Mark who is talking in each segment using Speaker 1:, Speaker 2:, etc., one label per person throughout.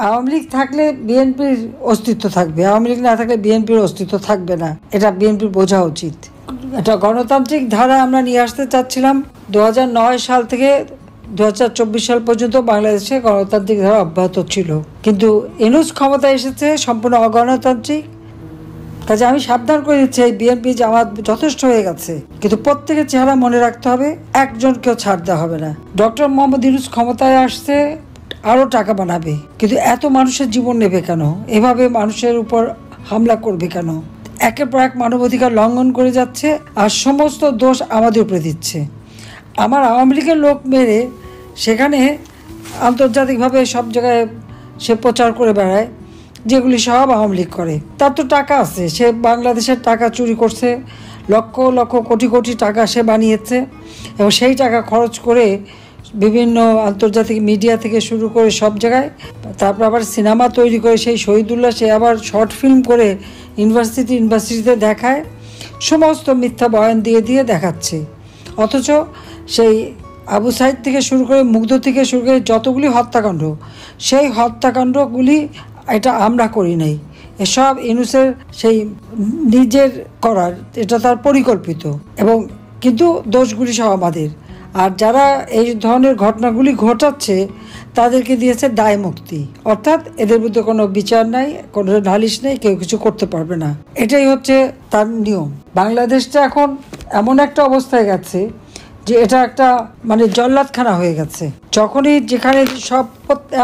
Speaker 1: আওয়ামী লীগ থাকলে বিএনপির অস্তিত্ব থাকবে, আওয়ামী লীগ না থাকলে বিএনপির অস্তিত্ব থাকবে না, এটা বিএনপির বোঝা উচিত। এটা গণতান্ত্রিক ধারা আমরা নিয়ে আসতে চাচ্ছিলাম। 2009 সাল থেকে 2024 সাল পর্যন্ত বাংলাদেশে গণতান্ত্রিক ধারা অব্যাহত ছিল, কিন্তু ইউনূস ক্ষমতা এসেছে সম্পূর্ণ অগণতান্ত্রিক। কাজে আমি সাবধান করে দিচ্ছি, এই বিএনপি জামাত যথেষ্ট হয়ে গেছে, কিন্তু প্রত্যেকের চেহারা মনে রাখতে হবে, একজনকেও ছাড় দেওয়া হবে না। ডক্টর মোহাম্মদ ইউনূস ক্ষমতায় আসছে আরও টাকা বানাবে, কিন্তু এত মানুষের জীবন নেবে কেন? এভাবে মানুষের উপর হামলা করবে কেন? একের পর এক মানবাধিকার লঙ্ঘন করে যাচ্ছে, আর সমস্ত দোষ আমাদের উপরে দিচ্ছে। আমার আওয়ামী লীগের লোক মেরে সেখানে আন্তর্জাতিকভাবে সব জায়গায় সে প্রচার করে বেড়ায়, যেগুলি সব আওয়ামী লীগ করে। তার তো টাকা আছে, সে বাংলাদেশের টাকা চুরি করছে, লক্ষ লক্ষ কোটি কোটি টাকা সে বানিয়েছে, এবং সেই টাকা খরচ করে বিভিন্ন আন্তর্জাতিক মিডিয়া থেকে শুরু করে সব জায়গায়, তারপর আবার সিনেমা তৈরি করে সেই শহীদুল্লাহ সে আবার শর্ট ফিল্ম করে ইউনিভার্সিটিতে দেখায়, সমস্ত মিথ্যা বয়ান দিয়ে দিয়ে দেখাচ্ছে। অথচ সেই আবু সাইদ থেকে শুরু করে মুগ্ধ থেকে শুরু করে যতগুলি হত্যাকাণ্ড, সেই হত্যাকাণ্ডগুলি এটা আমরা করি নাই, এসব ইউনূসের সেই নিজের করার, এটা তার পরিকল্পিত, এবং কিন্তু দোষগুলি সব আমাদের। আর যারা এই ধরনের ঘটনাগুলি ঘটাচ্ছে তাদেরকে দিয়েছে দায় মুক্তি, অর্থাৎ এদের মধ্যে কোনো বিচার নাই, কোনো নালিশ নেই, কেউ কিছু করতে পারবে না। এটাই হচ্ছে তার নিয়ম। বাংলাদেশটা এখন এমন একটা অবস্থায় গেছে যে এটা একটা মানে জল্লাদখানা হয়ে গেছে। যখনই যেখানে সব,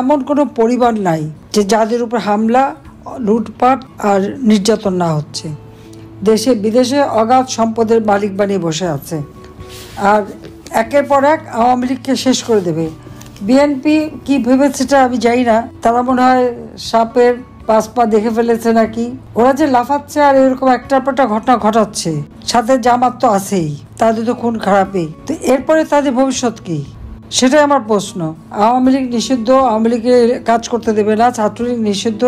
Speaker 1: এমন কোনো পরিবার নাই যে যাদের উপর হামলা, লুটপাট আর নির্যাতন না হচ্ছে। দেশে বিদেশে অগাধ সম্পদের মালিক বানিয়ে বসে আছে, আর একের পর এক আওয়ামী লীগকে শেষ করে দেবে। বিএনপি কি ভেবেছে সেটা আমি জানি না, তারা মনে হয় সাপের 5 পা দেখে ফেলেছে নাকি। ওরা যে লাফাচ্ছে আর এরকম একটার পর একটা ঘটনা ঘটাচ্ছে, সাথে জামাত তো আছেই, তাদের তো খুন খারাপই। তো এরপরে তাদের ভবিষ্যৎ কি, সেটাই আমার প্রশ্ন। আওয়ামী লীগ নিষিদ্ধ, আওয়ামী লীগের কাজ করতে দেবে না, ছাত্রলীগ নিষিদ্ধ।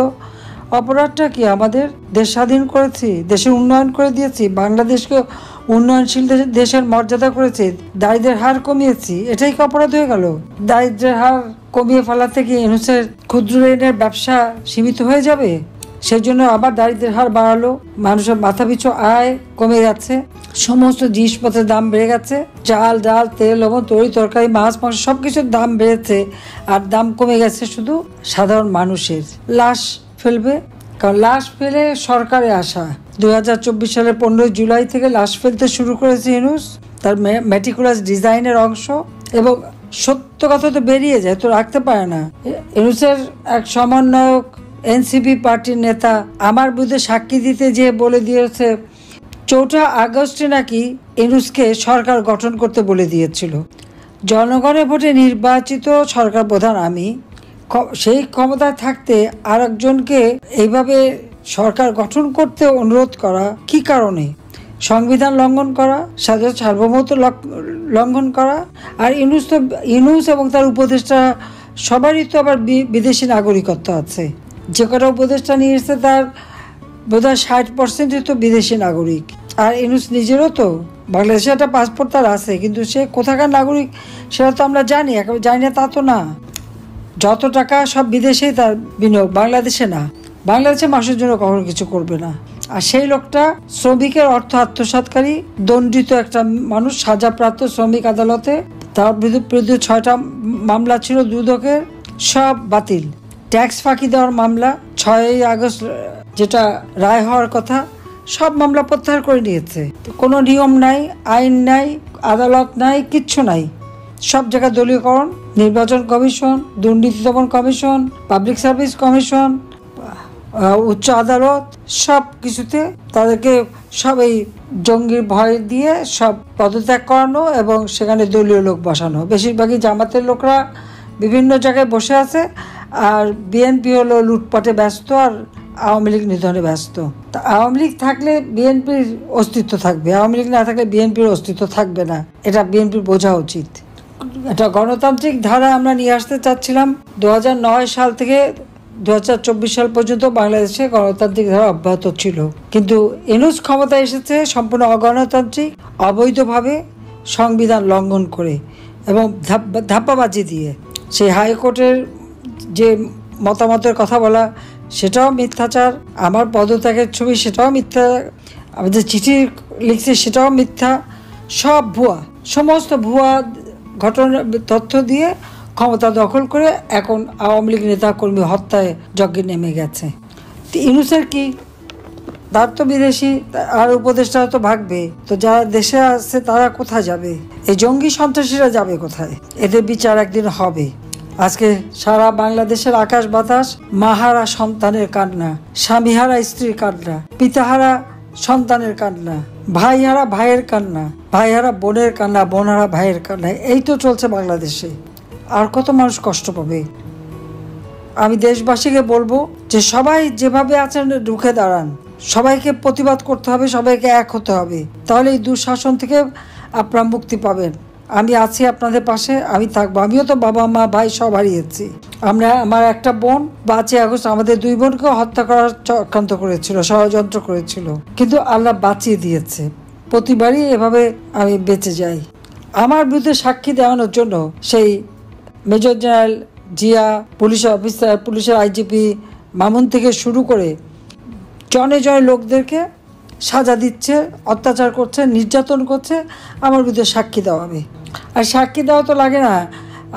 Speaker 1: অপরাধটা কি? আমাদের দেশ স্বাধীন করেছি, দেশের উন্নয়ন করে দিয়েছি, বাংলাদেশকে উন্নয়নশীল দেশের মর্যাদা করেছি, দারিদ্রের হার কমিয়েছি, এটাই কি অপরাধ হয়ে গেল? দারিদ্রের হার কমিয়ে ফেলা থেকে ইউনূসের ক্ষুদ্র ঋণের ব্যবসা সীমিত হয়ে যাবে? সেজন্য আবার দারিদ্রের হার বাড়ালো, মানুষের মাথাপিছু আয় কমে যাচ্ছে, সমস্ত জিনিসপত্রের দাম বেড়ে গেছে, চাল ডাল তেল লবণ তরি তরকারি মাছ মাংস সব কিছুর দাম বেড়েছে, আর দাম কমে গেছে শুধু সাধারণ মানুষের। লাশ ফেলবে, কারণ লাশ ফেলে সরকারে আসা। 2024 সালের 15 জুলাই থেকে লাশ ফেলতে শুরু করেছে ইউনূস, তার মেটিকুলাস ডিজাইনের অংশ। এবং সত্য কথা তো বেরিয়ে যায়, তো রাখতে পারে না। ইউনূসের এক সমন্বয়ক এনসিপি পার্টির নেতা আমার বিরুদ্ধে সাক্ষী দিতে যেয়ে বলে দিয়েছে 4 আগস্টে নাকি ইউনূসকে সরকার গঠন করতে বলে দিয়েছিল। জনগণের ভোটে নির্বাচিত সরকার প্রধান আমি, সেই ক্ষমতায় থাকতে আর একজনকে এইভাবে সরকার গঠন করতে অনুরোধ করা কি কারণে? সংবিধান লঙ্ঘন করা, স্বাধীনতা সার্বভৌমত্ব লঙ্ঘন করা। আর ইউনূস এবং তার উপদেষ্টা সবারই তো আবার বিদেশি নাগরিকত্ব আছে। যে কটা উপদেষ্টা নিয়ে এসছে তার বোধহয় 60% তো বিদেশি নাগরিক। আর ইউনূস নিজেরও তো বাংলাদেশে একটা পাসপোর্ট তার আছে, কিন্তু সে কোথাকার নাগরিক সেটা তো আমরা জানি না, তা তো না। যত টাকা সব বিদেশেই তার বিনিয়োগ, বাংলাদেশে না। বাংলাদেশে মানুষের জন্য কখনো কিছু করবে না। আর সেই লোকটা শ্রমিকের অর্থ আত্মসাৎকারী, দণ্ডিত একটা মানুষ, সাজাপ্রাপ্ত শ্রমিক আদালতে। তার বিরুদ্ধে 6টা মামলা ছিল দুদকের, সব বাতিল। ট্যাক্স ফাঁকি দেওয়ার মামলা 6 আগস্ট যেটা রায় হওয়ার কথা, সব মামলা প্রত্যাহার করে নিয়েছে। কোনো নিয়ম নাই, আইন নাই, আদালত নাই, কিচ্ছু নাই। সব জায়গায় দলীয়করণ, নির্বাচন কমিশন, দুর্নীতি দমন কমিশন, পাবলিক সার্ভিস কমিশন, উচ্চ আদালত, সব কিছুতে তাদেরকে সব এই জঙ্গির ভয় দিয়ে সব পদত্যাগ করানো এবং সেখানে দলীয় লোক বসানো। বেশিরভাগই জামাতের লোকরা বিভিন্ন জায়গায় বসে আছে, আর বিএনপি হলো লুটপাটে ব্যস্ত, আর আওয়ামী লীগ নিধনে ব্যস্ত। তা আওয়ামী লীগ থাকলে বিএনপির অস্তিত্ব থাকবে, আওয়ামী লীগ না থাকলে বিএনপির অস্তিত্ব থাকবে না, এটা বিএনপির বোঝা উচিত। এটা গণতান্ত্রিক ধারা আমরা নিয়ে আসতে চাচ্ছিলাম। 2009 সাল থেকে 2024 সাল পর্যন্ত বাংলাদেশে গণতান্ত্রিক ধারা অব্যাহত ছিল, কিন্তু ইউনূস ক্ষমতা এসেছে সম্পূর্ণ অগণতান্ত্রিক, অবৈধভাবে, সংবিধান লঙ্ঘন করে এবং ধাপ্পাবাজি দিয়ে। সেই হাইকোর্টের যে মতামতের কথা বলা সেটাও মিথ্যাচার, আমার পদত্যাগের ছবি সেটাও মিথ্যা, আমি যে চিঠি লিখছি সেটাও মিথ্যা, সব ভুয়া, সমস্ত ভুয়া ঘটনা তথ্য দিয়ে ক্ষমতা দখল করে এখন আওয়ামী লীগ নেতাকর্মী হত্যায় যজ্ঞে নেমে গেছে। ইউনূসের কি, তার তো বিদেশি আর উপদেষ্টারা তো ভাগবে, তো যারা দেশে আছে তারা কোথায় যাবে? এই জঙ্গি সন্ত্রাসীরা যাবে কোথায়? এদের বিচার একদিন হবে। আজকে সারা বাংলাদেশের আকাশ বাতাস মাহারা সন্তানের কান্না, স্বামীহারা স্ত্রীর কান্না, পিতাহারা সন্তানের কান্না, ভাইহারা ভাইয়ের কান্না, ভাইহারা বোনের কান্না, বোনহারা ভাইয়ের কান্না, এই তো চলছে বাংলাদেশে। আর কত মানুষ কষ্ট পাবে? আমি দেশবাসীকে বলবো যে সবাই যেভাবে আছেন রুখে দাঁড়ান, সবাইকে প্রতিবাদ করতে হবে, সবাইকে এক হতে হবে, তাহলে এই দুঃশাসন থেকে আপনারা মুক্তি পাবেন। আমি আছি আপনাদের পাশে, আমি থাকবো। আমিও তো বাবা মা ভাই সব হারিয়েছি। আমার একটা বোন 5 আগস্ট আমাদের 2 বোনকেও হত্যা করার চক্রান্ত করেছিল, ষড়যন্ত্র করেছিল, কিন্তু আল্লাহ বাঁচিয়ে দিয়েছে। প্রতিবারই এভাবে আমি বেঁচে যাই। আমার বিরুদ্ধে সাক্ষী দেওয়ানোর জন্য সেই major general Zia, police officer, পুলিশের আইজিপি মামুন থেকে শুরু করে জনে জনে লোকদেরকে সাজা দিচ্ছে, অত্যাচার করছে, নির্যাতন করছে, আমার বিরুদ্ধে সাক্ষী দেওয়াবে। আর সাক্ষী দেওয়া তো লাগে না,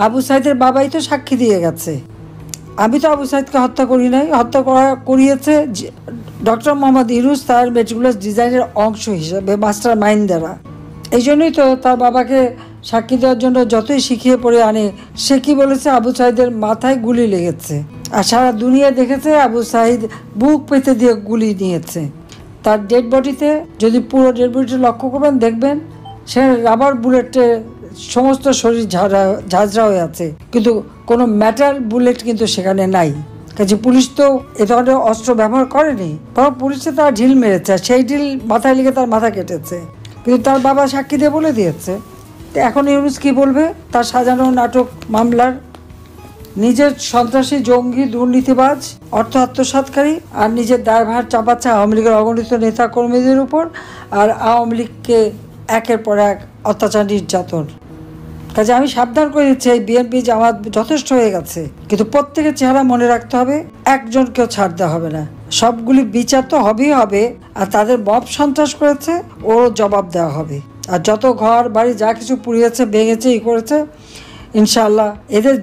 Speaker 1: আবু সাইদের বাবাই তো সাক্ষী দিয়ে গেছে। আমি তো আবু সাইদকে হত্যা করি নাই, হত্যা করিয়েছে ডক্টর মোহাম্মদ ইউনূস তার মেটিকুলাস ডিজাইনের অংশ হিসেবে, মাস্টার মাইন্ড দ্বারা। এই জন্যই তো তার বাবাকে সাক্ষী দেওয়ার জন্য যতই শিখিয়ে পড়ে আনে, সে কি বলেছে, আবু সাইদের মাথায় গুলি লেগেছে। আর সারা দুনিয়া দেখেছে আবু সাইদ বুক পেতে দিয়ে গুলি নিয়েছে। তার ডেড বডিতে, যদি পুরো ডেড বডিটা লক্ষ্য করবেন দেখবেন সে রাবার বুলেটে সমস্ত শরীর ঝাঁঝরা হয়ে আছে, কিন্তু কোনো মেটাল বুলেট কিন্তু সেখানে নাই। কাজে পুলিশ তো এ ধরনের অস্ত্র ব্যবহার করেনি, বরং পুলিশে তার ঢিল মেরেছে, সেই ঢিল মাথায় লেগে তার মাথা কেটেছে, কিন্তু তার বাবা সাক্ষী দিয়ে বলে দিয়েছে। তো এখন ইউনূস কি বলবে তার সাজানো নাটক মামলার? নিজের সন্ত্রাসী, জঙ্গি, দুর্নীতিবাজ, অর্থ আত্মসাৎকারী, আর নিজের দায়ভার চাপাচ্ছে আওয়ামী লীগের অগণিত নেতা কর্মীদের উপর, আর আওয়ামী লীগকে একের পর এক অত্যাচার, নির্যাতন। কাজে আমি সাবধান করে দিচ্ছি, এই বিএনপি জামাত যথেষ্ট হয়ে গেছে, কিন্তু প্রত্যেকের চেহারা মনে রাখতে হবে, একজনকেও ছাড় দেওয়া হবে না। সবগুলি বিচার তো হবেই হবে, আর তাদের মব সন্ত্রাস করেছে ওর জবাব দেওয়া হবে। আর যত ঘর বাড়ি যা কিছু পুড়িয়েছে, ভেঙেছে, করেছে, ইনশাআল্লাহ এদের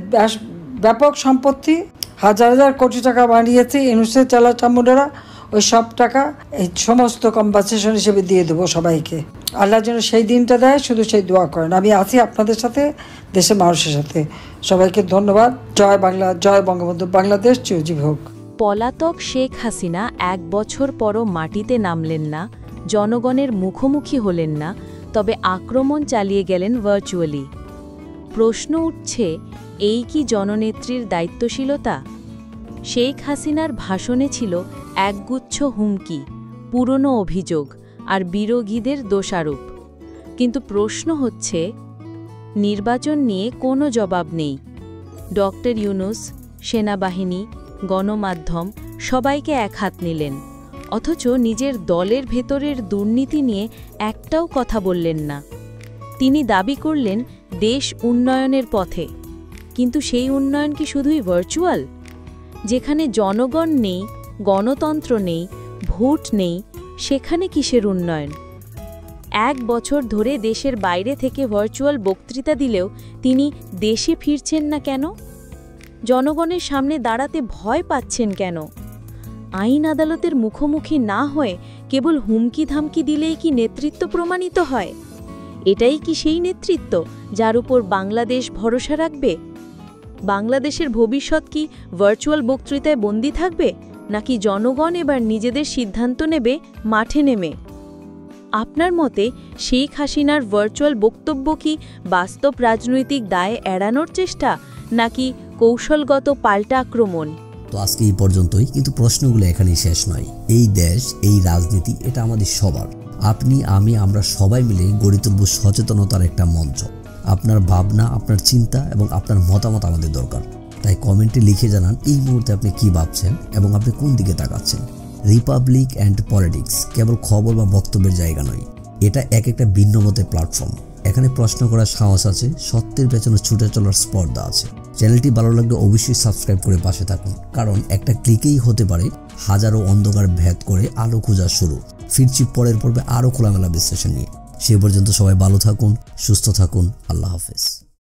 Speaker 1: ব্যাপক সম্পত্তি, হাজার হাজার কোটি টাকা বানিয়েছে ইউনূসের চালা চামুন্ডারা, ওই সব টাকা এই সমস্ত কম্পানসেশন হিসেবে দিয়ে দেবো সবাইকে। আল্লাহ যেন সেই দিনটা দেয়, শুধু সেই দোয়া করেন। আমি আছি আপনাদের সাথে, দেশের মানুষের সাথে। সবাইকে ধন্যবাদ। জয় বাংলা, জয় বঙ্গবন্ধু, বাংলাদেশ চিরজীবী হোক।
Speaker 2: পলাতক শেখ হাসিনা 1 বছর পরও মাটিতে নামলেন না, জনগণের মুখোমুখি হলেন না, তবে আক্রমণ চালিয়ে গেলেন ভার্চুয়ালি। প্রশ্ন উঠছে, এই কি জননেত্রীর দায়িত্বশীলতা? শেখ হাসিনার ভাষণে ছিল একগুচ্ছ হুমকি, পুরনো অভিযোগ আর বিরোধীদের দোষারোপ। কিন্তু প্রশ্ন হচ্ছে, নির্বাচন নিয়ে কোনো জবাব নেই। ডক্টর ইউনূস, সেনাবাহিনী, গণমাধ্যম সবাইকে এক হাত নিলেন, অথচ নিজের দলের ভেতরের দুর্নীতি নিয়ে একটাও কথা বললেন না। তিনি দাবি করলেন দেশ উন্নয়নের পথে, কিন্তু সেই উন্নয়ন কি শুধুই ভার্চুয়াল? যেখানে জনগণ নেই, গণতন্ত্র নেই, ভোট নেই, সেখানে কিসের উন্নয়ন? 1 বছর ধরে দেশের বাইরে থেকে ভার্চুয়াল বক্তৃতা দিলেও তিনি দেশে ফিরছেন না কেন? জনগণের সামনে দাঁড়াতে ভয় পাচ্ছেন কেন? আইন আদালতের মুখোমুখি না হয়ে কেবল হুমকি ধামকি দিলেই কি নেতৃত্ব প্রমাণিত হয়? এটাই কি সেই নেতৃত্ব যার উপর বাংলাদেশ ভরসা রাখবে? বাংলাদেশের ভবিষ্যৎ কি ভার্চুয়াল বক্তৃতায় বন্দী থাকবে, নাকি জনগণ এবার নিজেদের সিদ্ধান্ত নেবে মাঠে নেমে? আপনার মতে শেখ হাসিনার ভার্চুয়াল বক্তব্য কি বাস্তব রাজনৈতিক দায় এড়ানোর চেষ্টা, নাকি কৌশলগত পাল্টা আক্রমণ?
Speaker 3: তো আজকে এই পর্যন্তই, কিন্তু প্রশ্নগুলো এখানেই শেষ নয়। এই দেশ, এই রাজনীতি, এটা আমাদের সবার। আপনি, আমি, আমরা সবাই মিলে গড়ে তুলব সচেতনতার একটা মঞ্চ। আপনার ভাবনা, আপনার চিন্তা এবং আপনার মতামত আমাদের দরকার। তাই কমেন্টে লিখে জানান এই মুহূর্তে আপনি কি ভাবছেন এবং আপনি কোন দিকে তাকাচ্ছেন। রিপাবলিক অ্যান্ড পলিটিক্স কেবল খবর বা বক্তব্যের জায়গা নয়, এটা একটা ভিন্ন মতের প্ল্যাটফর্ম। এখানে প্রশ্ন করার সাহস আছে, সত্যের পেছনে ছুটে চলার স্পর্ধা আছে। চ্যানেলটি ভালো লাগলে অবশ্যই সাবস্ক্রাইব করে পাশে থাকুন, কারণ একটা ক্লিকেই হতে পারে হাজারো অন্ধকার ভেদ করে আলো খোঁজা শুরু। ফিরছি পরের পর্বে আরও খোলামেলা বিশ্লেষণ নিয়ে। সে পর্যন্ত সবাই ভালো থাকুন, সুস্থ থাকুন। আল্লাহ হাফেজ।